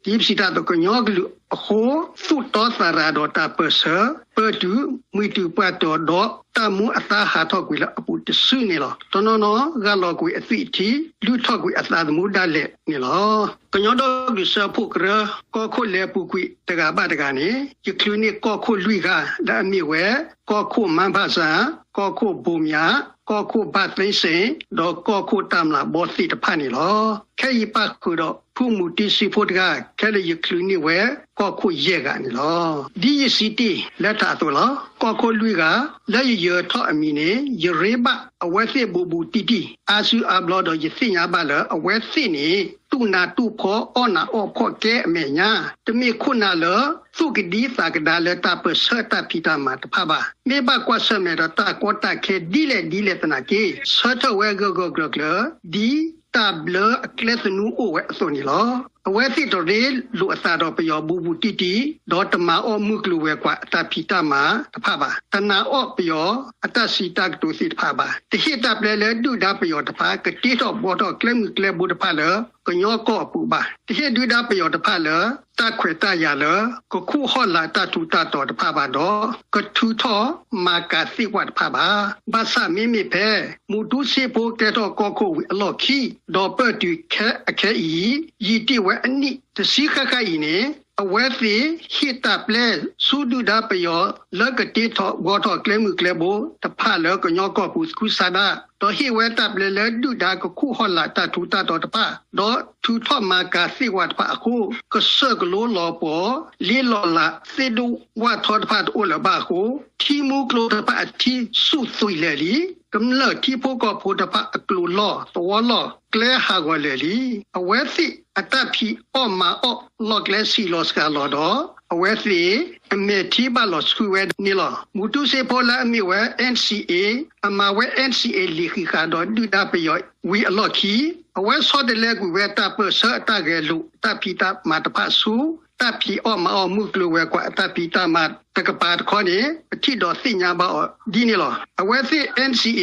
ဒီပစီတာတော့ကညောကလူအခုသုတောသရာတော်တာပစပတူမီတူပတ်တော်တော့တမှုအသာဟာတော့ကွေလာအပူတဆုနေလောတော်နော်ဂါလောကွေအသိတီလူထောက်ကွေအသာသမှုဒါလက်နေလောကညောတော့လူစဖုကရကောခုလေပူကွေတကပါတကနေယကလူနေကောခုလွိကဒါအမိဝဲကောခုမန်ဖဆာကောခုဘူမြာကောခုဘတ်သိစင်တော့ကောခုတမ်လာဘောစီတဖာနေလောခဲယပခုတော့ဖုမှုတိစီဖို့တကခဲလေယကလူနေဝဲကောခုရဲကနေလောဒီယစီတီလက်တာတော့လောကောခုလွိကလက်ရထော့အမီနေယရေဘအဝဲစစ်ဘူဘူတီတီအာဆူအဘလောတော့ယစိညာပါလအဝဲစစ်နေတူနာတူဖောအောနာအောဖောကဲအမေညာတမီခုနာလသုကဒီသကဒါလတာပစတာပိတာမတဖပါမေဘကွာဆမေရတာကောတာခဲဒီလေတနာကေစထဝဲဂဂဂဂဒီတဘလအကလသနူအိုဝဲအစုံနီလောအဝဲစစ်တော်ရေလူအသာတော်ပယောဘူဘူတီတီဒေါ်တမအောမှုကလူဝဲကွာအတပိတာမတဖပါတနာအောပယောအတစီတကတူစီတဖပါတဟိတပလေလေဒုဒါပယောတဖာကတိတော့ဘောတော့ကလမ်ကလဘူတဖာလေကညောကောပူပါတဟိဒုဒါပယောတဖာလေတခွေတရလေကခုဟောလာတတူတတော်တဖာပါတော့ကထူထောမာကာစီဝတ်ဖာပါဘာသာမိမိဖဲမူတုစေဖို့ကဲတော့ကောခုအလော့ခီဒေါ်ပတ်တူခဲအခဲဤယီတိဝဲအနိတစီခခဤနေအဝဲစီဟိတပလဲစုဒုဒါပယောလကတိထောဘောထောကလမှုကလဘောတဖာလကညောကောပူစကုဆာဒတော့ဟိဝဲတပလဲလေဒုဒါကခုဟောလာတထူတတော်တဖာတော့ထူထောမာကာစီဝတ်ဖာအခုကဆကလောလောပေါ်လီလောလာစေဒုဝါထောတဖာအိုလဘာခုတီမူကလောတဖာတီစုသွိလေလီကမ္လတီဖို့ကဖို့တဖာအကလူလောတော်လောကလဲဟာဂဝလေလီအဝဲစီအတဖီအော်မာအော်လောကလဲစီလောစကလောတော့အဝဲစီအမေတီဘလောစကူဝဲနီလောမူတုစေပေါ်လာအမီဝဲ NCA အမဝဲ NCA လီခိခါတော့ဒူတာပယောဝီအလော့ခီအဝဲဆော့တဲ့လေကူဝဲတာပဆအတကဲလူတပီတာမတဖဆူတပီအော်မအော်မှုကလဝဲကွာတပီတာမတကပါတခေါနေအတိတော်စိညာပါဒီနီလောအဝဲစီ NCA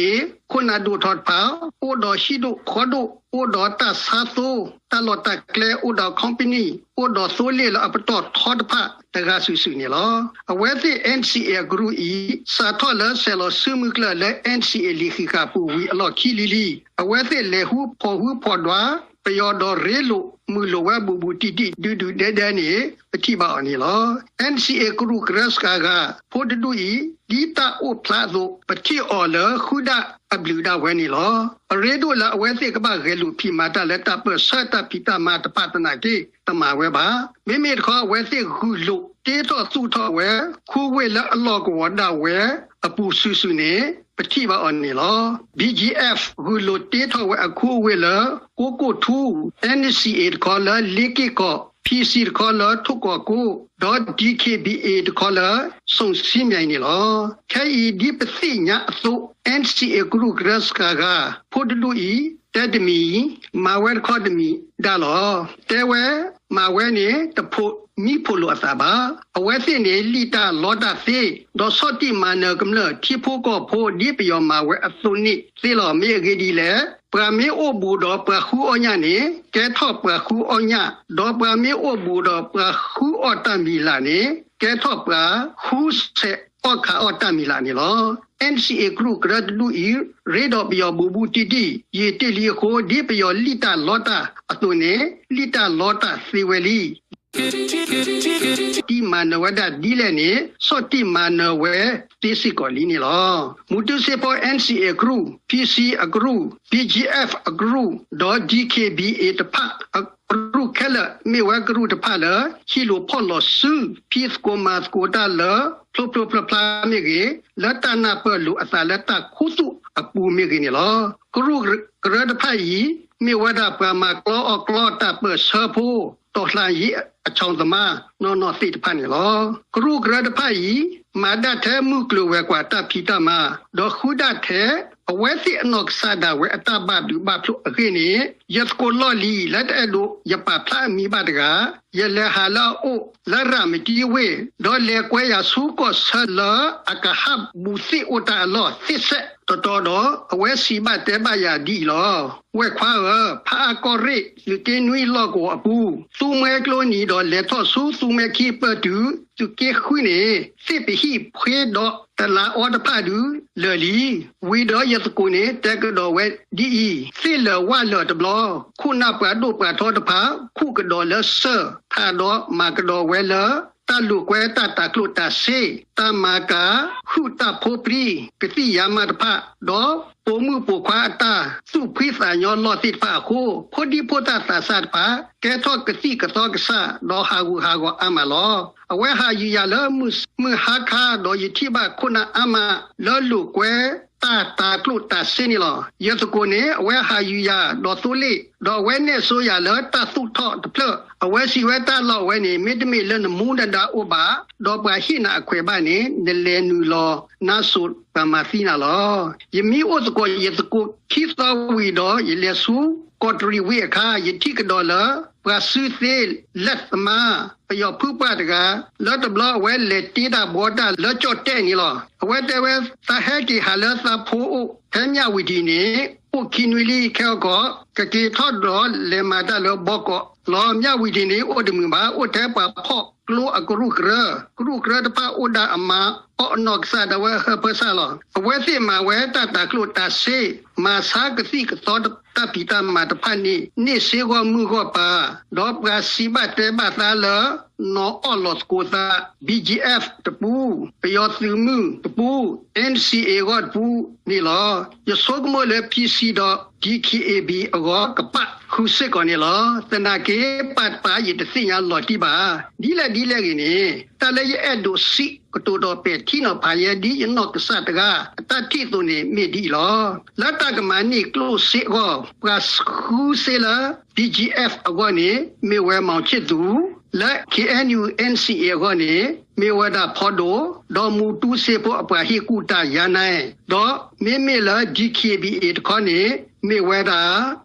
ခုနာဒူထော့ပါအိုတော်ရှိတို့ခေါ်တို့အိုတော်တဆာသိုတလော်တကလေအိုတော် company အိုတော်ဆိုလေလအပတော်ထော့ပါတကဆူဆူနီလောအဝဲစီ NCA ဂရုဤစာထော်လဆယ်လောဆုမှုကလေ NCA လီခိကပူဝီအလော့ခီလီလီအဝဲစီလေဟုဖော်ဒွာပယောတော်ရေလိုမူလိုဝဲဘူဘူတီတီဒူဒူဒဲဒဲနေပတိပါအနေလော NCA ကရုကရစကာကဖို့တူဤဒီတာအိုဖလာဇိုပတိအော်လခုဒအဘလူဒါဝဲနေလောရေဒိုလာဝဲစိကပါရေလူဖီမာတာလက်တာပဆတ်တာပီတာမာတပတ်နာကေတမဝဲပါမိမိတခေါ်ဝဲစိခုလို့တေတော့စုထောဝဲခုဝဲလအလောကဝဒဝဲအပူဆူဆူနေပတိပါအနေလော BGF ဟူလိုတေထောဝဲအခုဝဲလကိုထူ NCA ခေါ်လလိကိကော PC ခေါ်လထုကောကို .dkba ခေါ်လဆုံစီမြိုင်နေလောခဲဤဒီပသိညာအသု NCA ဂရုဂရစကာကဖို့တူဤတဒမီမာဝဲခေါ်ဒမီဒါလောတဲဝဲမာဝဲနေတဖို့မိဖို့လိုအသာပါအဝဲစစ်နေလိတာလောတာစေဒေါ်စောတိမာနကမလတိဖို့ကောဖို့ဒီပယောမာဝဲအသုနိစေလောမေဂေဒီလေပရမေအိုဘူတော်ပခုအညာနေကဲထော့ပခုအညာဒေါ်ပရမေအိုဘူတော်ပခုအတမီလာနေကဲထော့ပခုစေအခါအတမီလာနေလော NCA ကရုကရဒလူဤရေဒပယောဘူဘူတီတီယေတလီခိုဒီပယောလိတာလောတာအတုနေလိတာလောတာစီဝဲလီဒီမနဝဒဒီလည်းနေစောတိမနဝဲတိစီကိုလီနေလောမူတုစေပေါ် NCA ကရု PC အကရု BGF အကရု .dkba တဖရုခဲလမေဝကရုတဖလာဟီလိုဖော်လို့ဆူ peace ကိုမတ်ကိုတာလပလပလမေကြီးလက်တနာပလူအစာလက်တခုစုအပူမေကြီးနေလောကရုကရတဖိုင်မေဝဒပမကလောကလောတာပဆဖို့တော်လှန်ရေးအချောင်းသမားနော်စိတ်တဖန်နေလောကရုကရတဖိုင်မာဒထဲမှုကလဝဲကွာတပိတမဒေါ်ခုဒထဲအဝဲစီအနော့ဆာဒဝဲအတဘဒူဘဖလုအခင်းနေ ยัดโกลอลีและแต่ดูอย่าปะพระมีบาดกาอย่าเลหาลาโอและรามดีเวดอเลกวยาสูก็สละอากาฮับบุสิอุตาลอสิเสต่อดอเวสีบาเตบายาดีลอเวควาพระกอริสุเกนุยลอกอปูสุเมกโลนีดอเลทอสุเมคีเปดูสุเกคุยเนสิปิฮีเพดอตลาออดพาดูเลลีวีดอยสกุเนแต่กดอเวดีสิเลวาเลตบลอคุณาปะดูปะทอดพาคู่กดอเลเซถ้าดอมากดอเวเลตาลูกเวตาตากลุตาเซตามากาหูตาโพปรีกติยามาตพะดอปูมือปูควาตาสุพิสายอนลอติดพาโคพอดีโพตาสาสาดพาแกทอกกติกทอกษาดอฮากูฮากอามาลอเอาไว้หาอยู่ยาเลมือฮาคาดออยู่ที่บ้านคุณอามาลอลูกเวตากลุตาเซนี่ลอยะตะโกเนเอาไว้หาอยู่ยาดอตุลิดอเวเนโซยาเลตาสุทอตะเพลเอาไว้สิเวตาลอเวนี่มิดมิเลนมูดดาอุบาดอบาหินาอควบานี่เนเลนูลอนาสุปามาซีนาลอยมีโอสโกยะตะโกคิสตาวีดอยเลสูกอตรีเวคายที่กดอลปราสุเซลัตมาปยอผู้ปาดกาแล้วตบลอเวเลติดาบอดาแล้วจอดแตนี่ลอเวเตเวตาเฮกิฮาเลซาโพแทญญาวิดีนีอุคินวิลีแค่ก็กะกีทอดรอเลมาดาเลบอก็ลอมญาวิดีนีโอดมึงบาโอแทปะพอกลัวอกรุกเรตปะอุดาอมาออนอกซาดาเวเฮเปซาลอเวสิมาเวตาตากลุตาเซมาสากสิกตอดตาปิตามาตพานี่เสกอมือก็ปาดอกกาสิบาเตบาตาเลนออลอสโกตา BGF ตะปูปยอดซึมือตะปู NCA ก็ตะปูนี่ลอยสกมเล PC ดอ DKAB ก็กะปะคุเสกอนี่ลอตนาเกปัดปายิตสิญาลอติบาดีละกินี่ตะเลยแอดโดสิกตัวดอเป็ดที่นอพายดียนอกสัตกาตาที่ตัวนี้มีดีลอแล้วตากมานี่กลูเสก็ปราสคุเสละ DGF ก็นี่มีเวมองชิดูและ KNU NCA ก็นี่มีวดาพอโดอมูตูเซโปอปะฮิกูตายานัยดอมีละ DKBA ก็นี่มีเวดา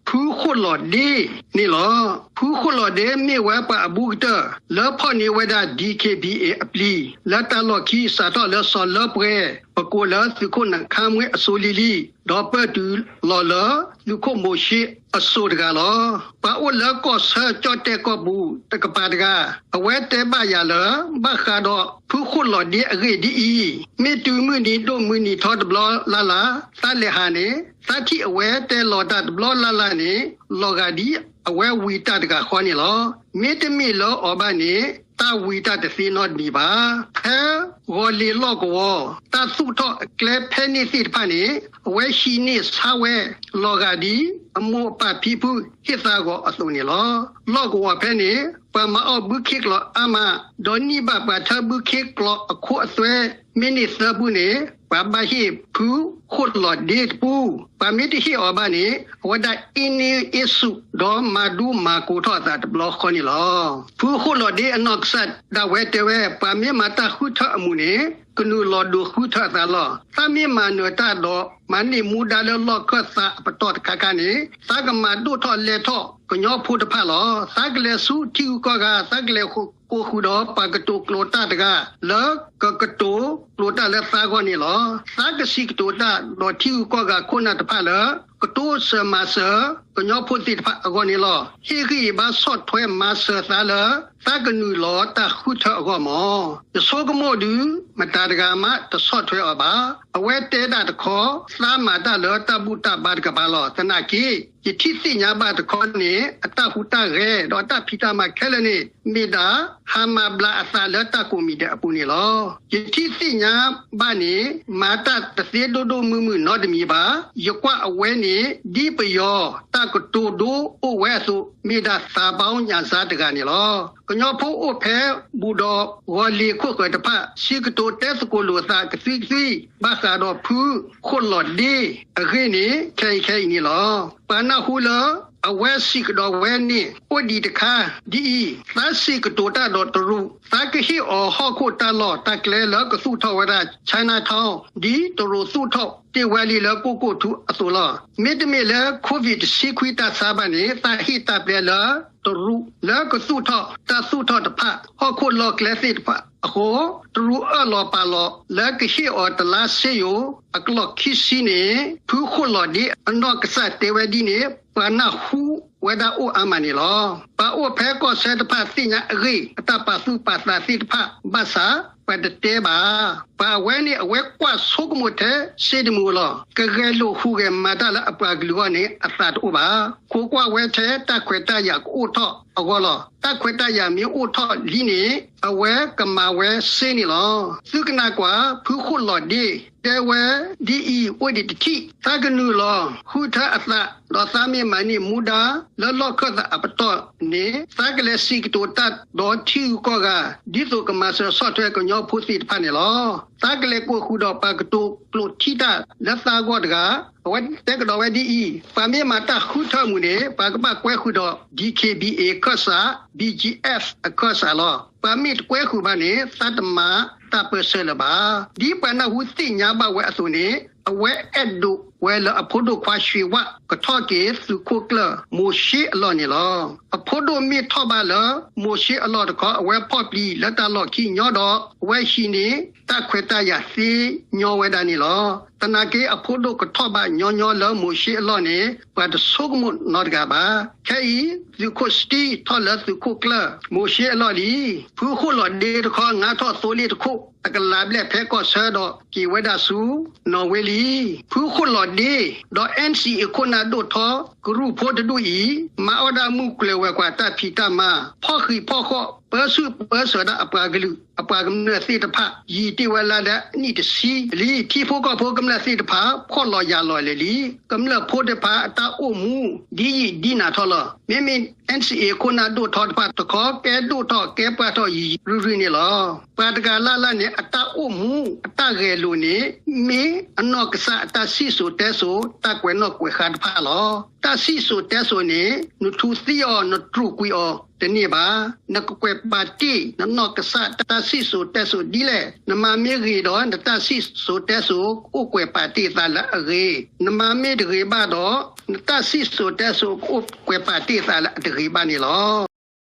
ผู้คนหลอดดีนี่หรอผู้คนหลอดเดมีเวปะอบูกเตอร์แล้วพอนี้เวดา DKBA อัปลีแล้วตาลอคีสาตอแล้วสอนแล้วเปรปะโกแล้วสุคนนังคามเวอโซลิลีดอเปตูลอละลุโคโมชิอโซดกาลอปะโอแล้วก็เซจอเตก็บูตะกปาดกาเอาไว้เตบายาละบาคาดอผู้คนหลอดดีเรดีมีตูมือนี้โดมือนี้ทอดบลอลาลาตาเลหานีตาที่เอาไว้แต่หลอดบลอลาลานี่ลอกาดีเอาไว้วีตาดกาขวานี่ลอมีแต่มีลออบานี่ตาวีตาแต่สีนอดมีบาแพ้วอลีลอกวอตาสุทอแกลเพนิสิพานี่เอาไว้ชีนี่ซาเวลอกาดีอโมปาพีผู้ฮิซาโกอสุนี่ลอลอกวอเพนี่ปะมาเอาบุคิกลออามาดอนนี่บาปะทะบุคิกลออขวสเวมินิสบุนี่ปะบาฮิผู้คนหลอดเดทปูปามิติฮิอบานี่วดาอินิอิสุดอมาดูมากูทอดาบลอคอนี่ลอผู้คนหลอดเดอนอกสัตดาเวเตเวปามิมาตาคุทะมุนี่กนูลอดูคุทะตาลอตามิมาเนตาดอมันนี่มูดาเลลอก็สะปตอดคากานี่สากมาดูทอเลทอก็ยอพูดพะลอสากเลสุทิวก็กาสากเลกูคูดอปากตุกโลตาตกาแล้วก็กตุโลตาเลสากอนี่ลอสากสิกตุตาดอทิวก็กาคนตะพะลอกตุเสมาเสก็ยอพูดติพะกอนี่ลอฮีกีบาสอดถวยมาเสซาเลสากนูลอตาคุทะก็มอจะโซกโมดูมาตาดกามาตะสอดถวยอบาเอาไว้เตดาตะขอสามาตาเลตาบุตาบาดกะบาลอตนากียิทิสิญาบาตะขอนี่อตาหุตาเรดอตาพิตามาแคลนี่มีดาฮามาบลาอซาเลตากุมีเดอปุนี่ลอยิทิสิญาบานี่มาตาตะเสโดโดมือนอดมีบายกว่าเอาไว้นี่ดีปยอตากตูดูโอเวสุมีดาสาบาวญาซาตะกานี่ลอกญอผู้โอแพบูดอวอลีคุกะตะพะชิกโตเตสโกโลซากะซิบาซาดอผู้คนหลอดดีอะเรนี่ไคนี่ลอปานาฮูลอ အဝဲစီကတော်ဝဲနေဝဒီတခါဒီသာစီကတော်တာတော်တရုသာကဟီအောဟခုတလောတကလေလကစုထောဝရချိုင်းနာထောင်းဒီတရုစုထောတေဝလီလကိုကိုထုအစိုးလာမိတမေလကိုဗစ်စီခွီတာစာဘနေတာဟီတာပလေလာတရုလကစုထောတာစုထောတဖဟခုလောကလေစီတဖအခုတရူအလောပါလောလကရှိအောတလာစေယအကလောခိစီနေဖူခုလောဒီအနောကစတေဝဒီနေပနာဟုဝဒအိုအမနီလောပါအိုဖဲကောဆေတဖတိညာရီအတပစုပတာတိတဖဘာသာပဒတေဘာပါဝဲနေအဝဲကွာဆုကမတဲ့စေဒမူလောကကဲလိုခုကမတာလအပကလူကနေအသတ်ဥပါကိုကွာဝဲတဲ့တခွေတရကိုထောအကောလောတခွေတရမျိုးဥထောလီနေအဝဲကမဝဲစေနေလောသုကနာကွာဖူခုလောဒီတဲဝဲဒီဤဝိဒတိတိသကနုလောခုထအသလောသမီမနီမူဒါလောလောကသအပတောနေသကလေစီကတိုတတ်ဒေါ်ချီကောကဒီသုကမဆဆော့ထွဲကညောဖုစီတဖာနေလောသကလေကိုခုတော့ပကတုကလုတီတာလက်သာကောတကဝတ်တက်တော်ဝဲဒီဤပါမေမာတခုထမှုနေပါကပကွဲခုတော့ DKBA ကောစာ BGF အကောစာလောပါမစ်ကွဲခုပါနေသတ္တမတပစလဘာဒီပနဟုတိညာဘဝဲအစုနေအဝဲအဲ့ဒုဝဲလအဖို့တို့ခွာရွှေဝကထော့ကေစုခုကလမိုရှိအလောနေလောအဖို့တို့မိထော့ပါလမိုရှိအလောတကောအဝဲဖော့ပလီလက်တလော့ခိညောတော့ဝဲရှိနေတခွေတရစီညောဝဲတာနေလောတနာကေအဖို့တို့ကထော့ပါညောညောလမိုရှိအလောနေပတ်ဆုကမနော့ကဘာခဲဤစုခုစတီထော့လစုခုကလမိုရှိအလောလီဖူခုလောဒေတခေါငါထော့ဆိုလီတခုတကလာဘလက်ဖဲကောဆာတော့ကီဝဲဒါစုနော်ဝဲလီဖူခုလောဒီတော့ NCA ခုနာတို့ထောဂရုဖို့တူဤမအော်ဒါမှုကလေဝဲကွာတဖီတမဖော့ခီဖော့ခော့ပစုပစဒအပါဂလူအပါကမနစီတဖယီတိဝလာဒနိတစီလီတီဖို့ကဖို့ကမနစီတဖဖော့လော်ရလော်လေလီကမလဖို့တဖအတာအမှုဒီနာထော်လောမေမင် NCA ခုနာတို့ထောတဖတခေါ်ကဲတို့ထောကဲပါထောယီရူနေလောပါတကလာနေအတာအမှုအတာရေလိုနေမေအနောကဆအတာစီဆိုတဲဆိုတကွယ်နောကွယ်ခါတဖလောတစီဆိုတဲဆိုနေနုထုစီယောနထရုကွီအောတနေ့ပါနကကွယ်ပါတီနနောကဆတစီဆိုတဲဆိုဒီလေနမမေရီတော့တစီဆိုတဲဆိုကိုကွယ်ပါတီသလာရေနမမေတရေပါတော့တစီဆိုတဲဆိုကိုကွယ်ပါတီသလာတရေပါနေလော